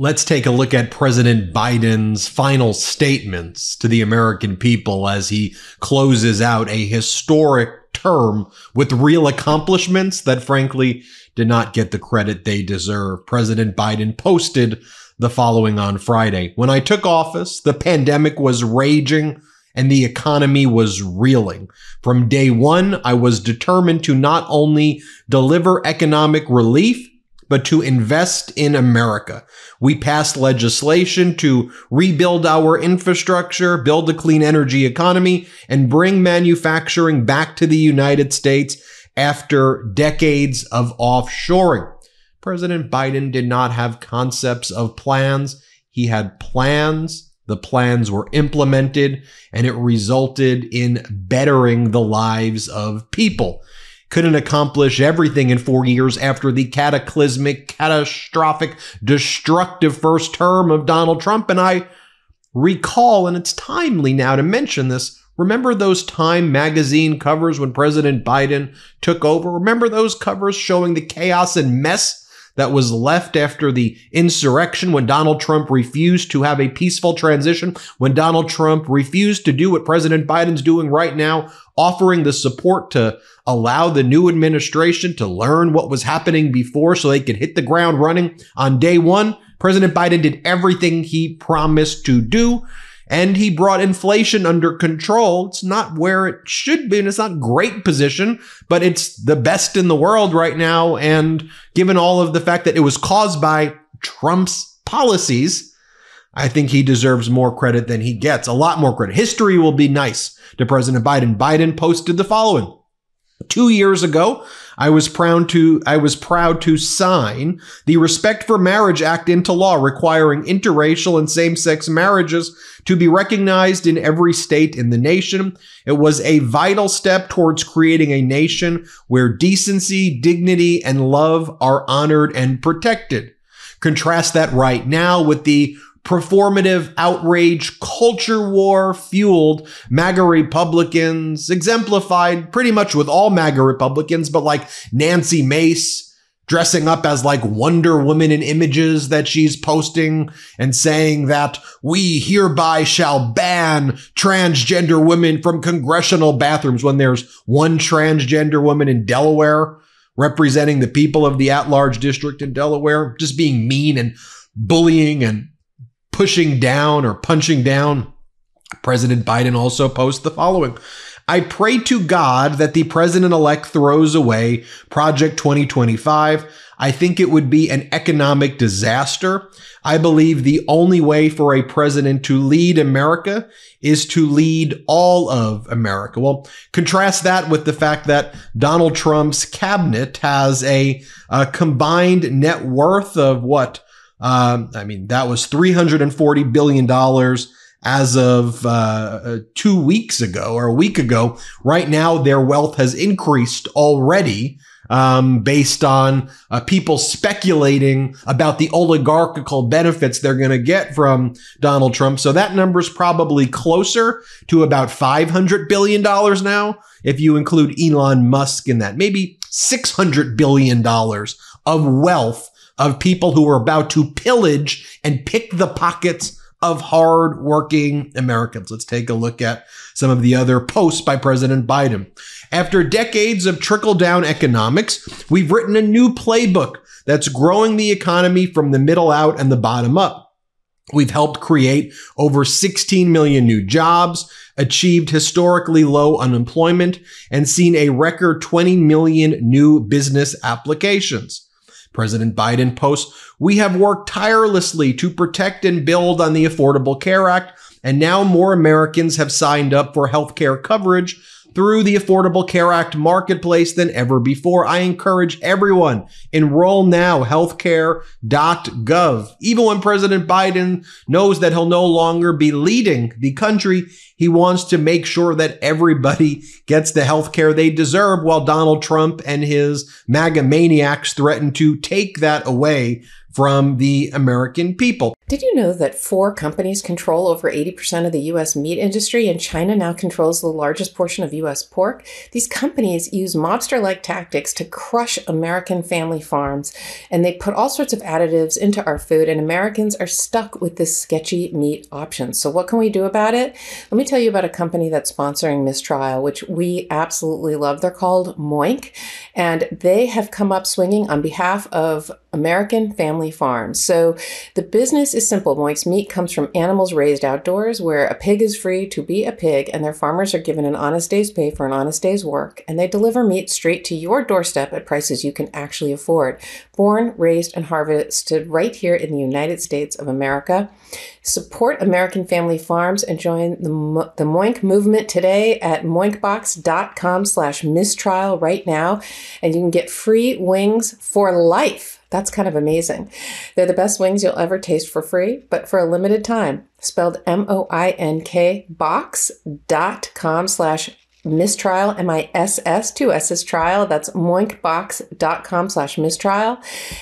Let's take a look at President Biden's final statements to the American people as he closes out a historic term with real accomplishments that frankly did not get the credit they deserve. President Biden posted the following on Friday. When I took office, the pandemic was raging and the economy was reeling. From day one, I was determined to not only deliver economic relief, but to invest in America. We passed legislation to rebuild our infrastructure, build a clean energy economy, and bring manufacturing back to the United States after decades of offshoring. President Biden did not have concepts of plans. He had plans. The plans were implemented, and it resulted in bettering the lives of people. Couldn't accomplish everything in 4 years after the cataclysmic, catastrophic, destructive first term of Donald Trump. And I recall, and it's timely now to mention this, remember those Time magazine covers when President Biden took over? Remember those covers showing the chaos and mess that was left after the insurrection, when Donald Trump refused to have a peaceful transition, when Donald Trump refused to do what President Biden's doing right now, offering the support to allow the new administration to learn what was happening before so they could hit the ground running on day one. President Biden did everything he promised to do, and he brought inflation under control. It's not where it should be, and it's not a great position, but it's the best in the world right now. And given all of the fact that it was caused by Trump's policies, I think he deserves more credit than he gets, a lot more credit. History will be nice to President Biden. Biden posted the following. 2 years ago, I was proud to sign the Respect for Marriage Act into law, requiring interracial and same-sex marriages to be recognized in every state in the nation. It was a vital step towards creating a nation where decency, dignity, and love are honored and protected. Contrast that right now with the performative outrage culture war fueled MAGA Republicans, exemplified pretty much with all MAGA Republicans, but like Nancy Mace dressing up as like Wonder Woman in images that she's posting and saying that we hereby shall ban transgender women from congressional bathrooms, when there's one transgender woman in Delaware representing the people of the at-large district in Delaware, just being mean and bullying and pushing down or punching down. President Biden also posts the following. I pray to God that the president-elect throws away Project 2025. I think it would be an economic disaster. I believe the only way for a president to lead America is to lead all of America. Well, contrast that with the fact that Donald Trump's cabinet has a combined net worth of what? That was $340 billion as of 2 weeks ago or a week ago. Right now, their wealth has increased already based on people speculating about the oligarchical benefits they're going to get from Donald Trump. So that number is probably closer to about $500 billion now, if you include Elon Musk in that. Maybe $600 billion of wealth of people who are about to pillage and pick the pockets of hard-working Americans. Let's take a look at some of the other posts by President Biden. After decades of trickle-down economics, we've written a new playbook that's growing the economy from the middle out and the bottom up. We've helped create over 16 million new jobs, achieved historically low unemployment, and seen a record 20 million new business applications. President Biden posts, we have worked tirelessly to protect and build on the Affordable Care Act, and now more Americans have signed up for health care coverage through the Affordable Care Act marketplace than ever before. I encourage everyone, enroll now, healthcare.gov. Even when President Biden knows that he'll no longer be leading the country, he wants to make sure that everybody gets the health care they deserve, while Donald Trump and his MAGA maniacs threaten to take that away from the American people. Did you know that 4 companies control over 80% of the U.S. meat industry, and China now controls the largest portion of U.S. pork? These companies use mobster-like tactics to crush American family farms, and they put all sorts of additives into our food, and Americans are stuck with this sketchy meat option. So what can we do about it? Let me tell you about a company that's sponsoring Mistrial, which we absolutely love. They're called Moink, and they have come up swinging on behalf of American family farms. So the business is simple. Moink's meat comes from animals raised outdoors, where a pig is free to be a pig, and their farmers are given an honest day's pay for an honest day's work, and they deliver meat straight to your doorstep at prices you can actually afford. Born, raised, and harvested right here in the United States of America. Support American family farms and join the Moink movement today at moinkbox.com/mistrial right now, and you can get free wings for life. That's kind of amazing. They're the best wings you'll ever taste for free, but for a limited time. Spelled MOINK box.com/mistrial, MISS, 2 S's trial. That's moinkbox.com/mistrial.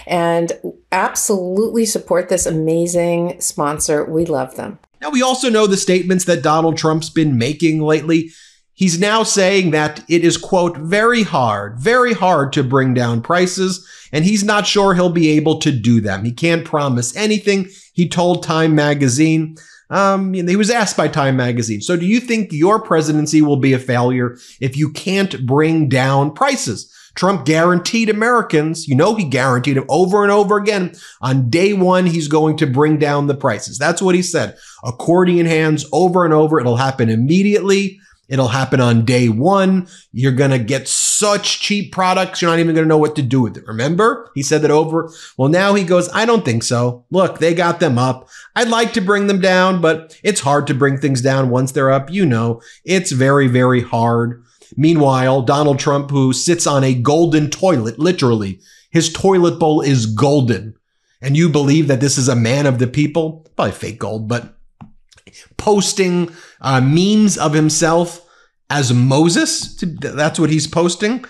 And absolutely support this amazing sponsor. We love them. Now, we also know the statements that Donald Trump's been making lately. He's now saying that it is, quote, very hard to bring down prices, and he's not sure he'll be able to do them. He can't promise anything. He told Time magazine, he was asked by Time magazine, so do you think your presidency will be a failure if you can't bring down prices? Trump guaranteed Americans, he guaranteed them over and over again, on day one, he's going to bring down the prices. That's what he said. Accordion hands over and over. It'll happen immediately. It'll happen on day one. You're going to get such cheap products, you're not even going to know what to do with it. Remember? He said that over. Well, now he goes, I don't think so. Look, they got them up. I'd like to bring them down, but it's hard to bring things down once they're up. It's very, very hard. Meanwhile, Donald Trump, who sits on a golden toilet, literally, his toilet bowl is golden. And you believe that this is a man of the people? Probably fake gold, but posting memes of himself as Moses. That's what he's posting.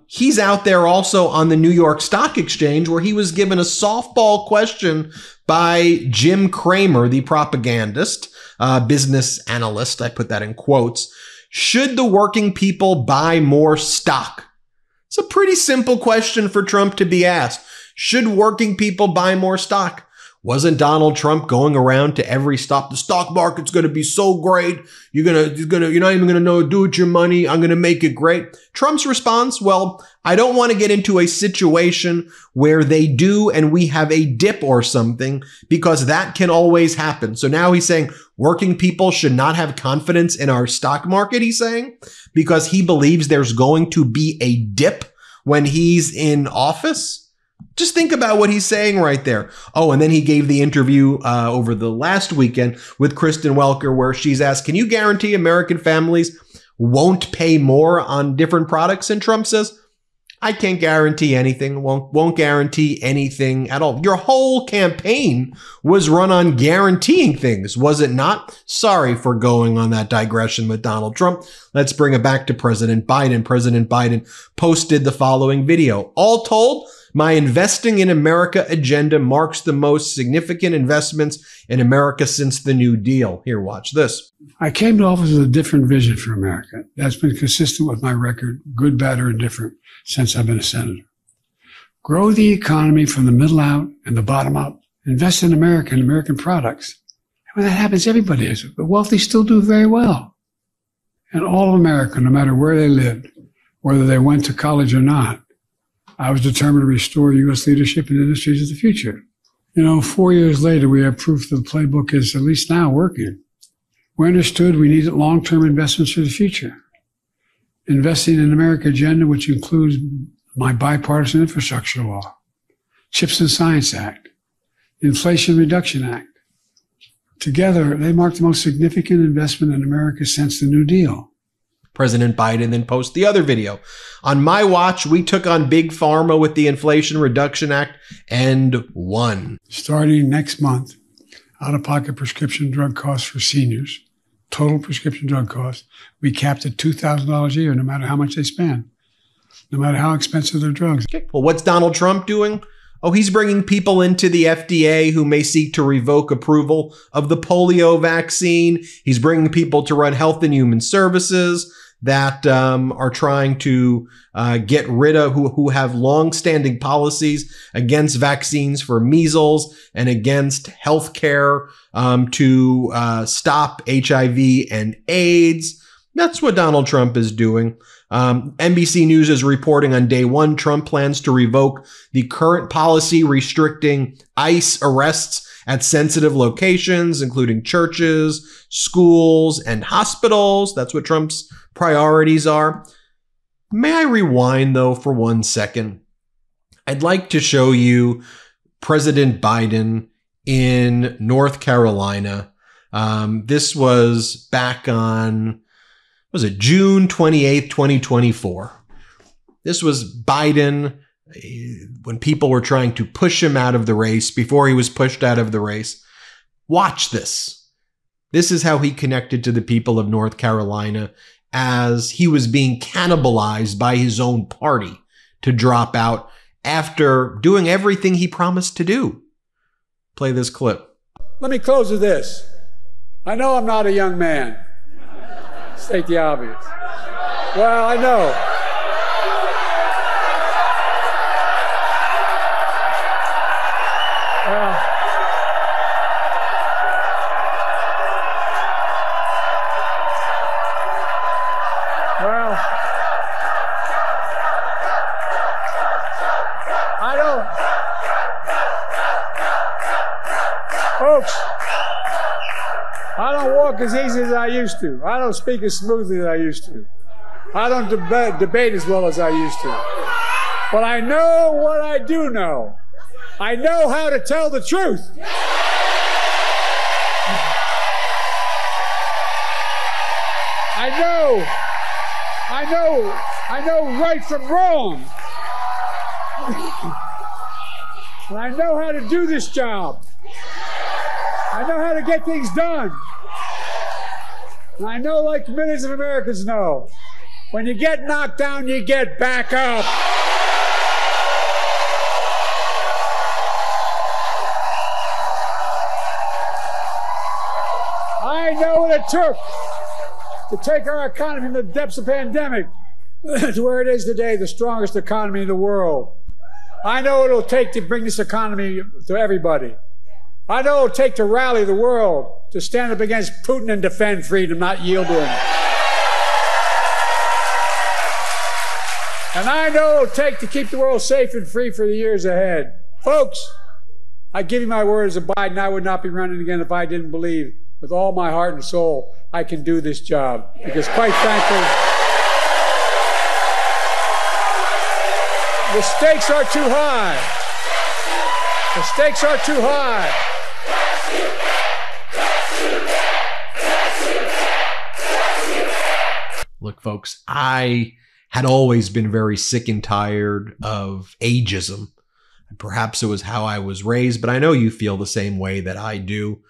He's out there also on the New York Stock Exchange, where he was given a softball question by Jim Cramer, the propagandist, business analyst. I put that in quotes. Should the working people buy more stock? It's a pretty simple question for Trump to be asked. Should working people buy more stock? Wasn't Donald Trump going around to every stop? The stock market's going to be so great. You're not even going to know what to do with your money. I'm going to make it great. Trump's response, well, I don't want to get into a situation where they do and we have a dip or something, because that can always happen. So now he's saying working people should not have confidence in our stock market, he's saying, because he believes there's going to be a dip when he's in office. Just think about what he's saying right there. Oh, and then he gave the interview over the last weekend with Kristen Welker, where she's asked, can you guarantee American families won't pay more on different products? And Trump says, I can't guarantee anything, won't guarantee anything at all. Your whole campaign was run on guaranteeing things, was it not? Sorry for going on that digression with Donald Trump. Let's bring it back to President Biden. President Biden posted the following video. All told, my Investing in America agenda marks the most significant investments in America since the New Deal. Here, watch this. I came to office with a different vision for America. That's been consistent with my record, good, bad, or indifferent, since I've been a senator. Grow the economy from the middle out and the bottom up. Invest in America and American products. And when that happens, everybody is. The wealthy still do very well. And all of America, no matter where they lived, whether they went to college or not, I was determined to restore U.S. leadership in industries of the future. 4 years later, we have proof that the playbook is at least now working. We understood we needed long-term investments for the future. Investing in America agenda, which includes my bipartisan infrastructure law, CHIPS and Science Act, Inflation Reduction Act. Together, they mark the most significant investment in America since the New Deal. President Biden then posts the other video. On my watch, we took on Big Pharma with the Inflation Reduction Act and won. Starting next month, out-of-pocket prescription drug costs for seniors, total prescription drug costs, we capped at $2,000 a year, no matter how much they spend, no matter how expensive their drugs. Okay. Well, what's Donald Trump doing? Oh, he's bringing people into the FDA who may seek to revoke approval of the polio vaccine. He's bringing people to run Health and Human Services that are trying to get rid of, who have long-standing policies against vaccines for measles and against healthcare to stop HIV and AIDS. That's what Donald Trump is doing. NBC News is reporting on day one, Trump plans to revoke the current policy restricting ICE arrests at sensitive locations, including churches, schools, and hospitals. That's what Trump's priorities are. May I rewind, though, for 1 second? I'd like to show you President Biden in North Carolina. This was back on, was it June 28th, 2024? This was Biden when people were trying to push him out of the race, before he was pushed out of the race. Watch this. This is how he connected to the people of North Carolina as he was being cannibalized by his own party to drop out after doing everything he promised to do. Play this clip. Let me close with this. I know I'm not a young man. State the obvious. Well, I know. Well, I don't. Folks, I don't walk as easy as I used to. I don't speak as smoothly as I used to. I don't debate as well as I used to. But I know what I do know. I know how to tell the truth. I know right from wrong. And I know how to do this job. I know how to get things done. And I know, like millions of Americans know, when you get knocked down, you get back up. I know what it took to take our economy from the depths of the pandemic to where it is today, the strongest economy in the world. I know what it'll take to bring this economy to everybody. I know what it'll take to rally the world, to stand up against Putin and defend freedom, not yield to him. And I know what it'll take to keep the world safe and free for the years ahead. Folks, I give you my word as a Biden, I would not be running again if I didn't believe with all my heart and soul I can do this job. Because quite frankly, the stakes are too high. The stakes are too high. Look, folks, I had always been very sick and tired of ageism. Perhaps it was how I was raised, but I know you feel the same way that I do.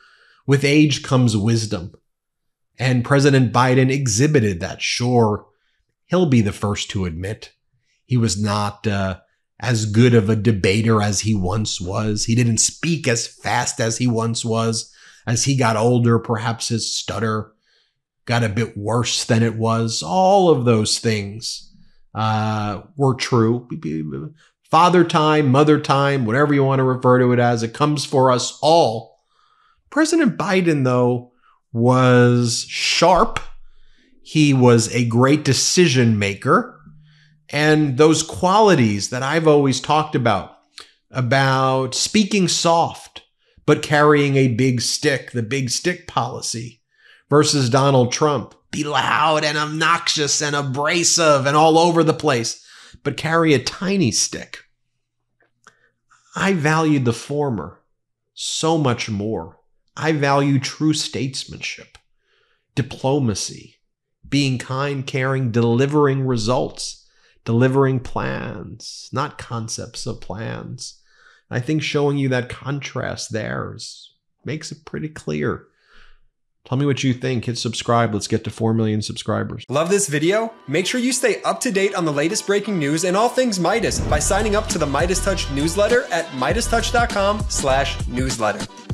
With age comes wisdom. And President Biden exhibited that. Sure, he'll be the first to admit he was not as good of a debater as he once was. He didn't speak as fast as he once was. As he got older, perhaps his stutter got a bit worse than it was. All of those things were true. Father time, mother time, whatever you want to refer to it as, it comes for us all. President Biden, though, was sharp. He was a great decision maker. And those qualities that I've always talked about speaking soft, but carrying a big stick, the big stick policy, versus Donald Trump, be loud and obnoxious and abrasive and all over the place, but carry a tiny stick. I valued the former so much more. I value true statesmanship, diplomacy, being kind, caring, delivering results, delivering plans, not concepts of plans. I think showing you that contrast there makes it pretty clear. Tell me what you think. Hit subscribe. Let's get to 4 million subscribers. Love this video? Make sure you stay up to date on the latest breaking news and all things Midas by signing up to the MeidasTouch newsletter at MeidasTouch.com/newsletter.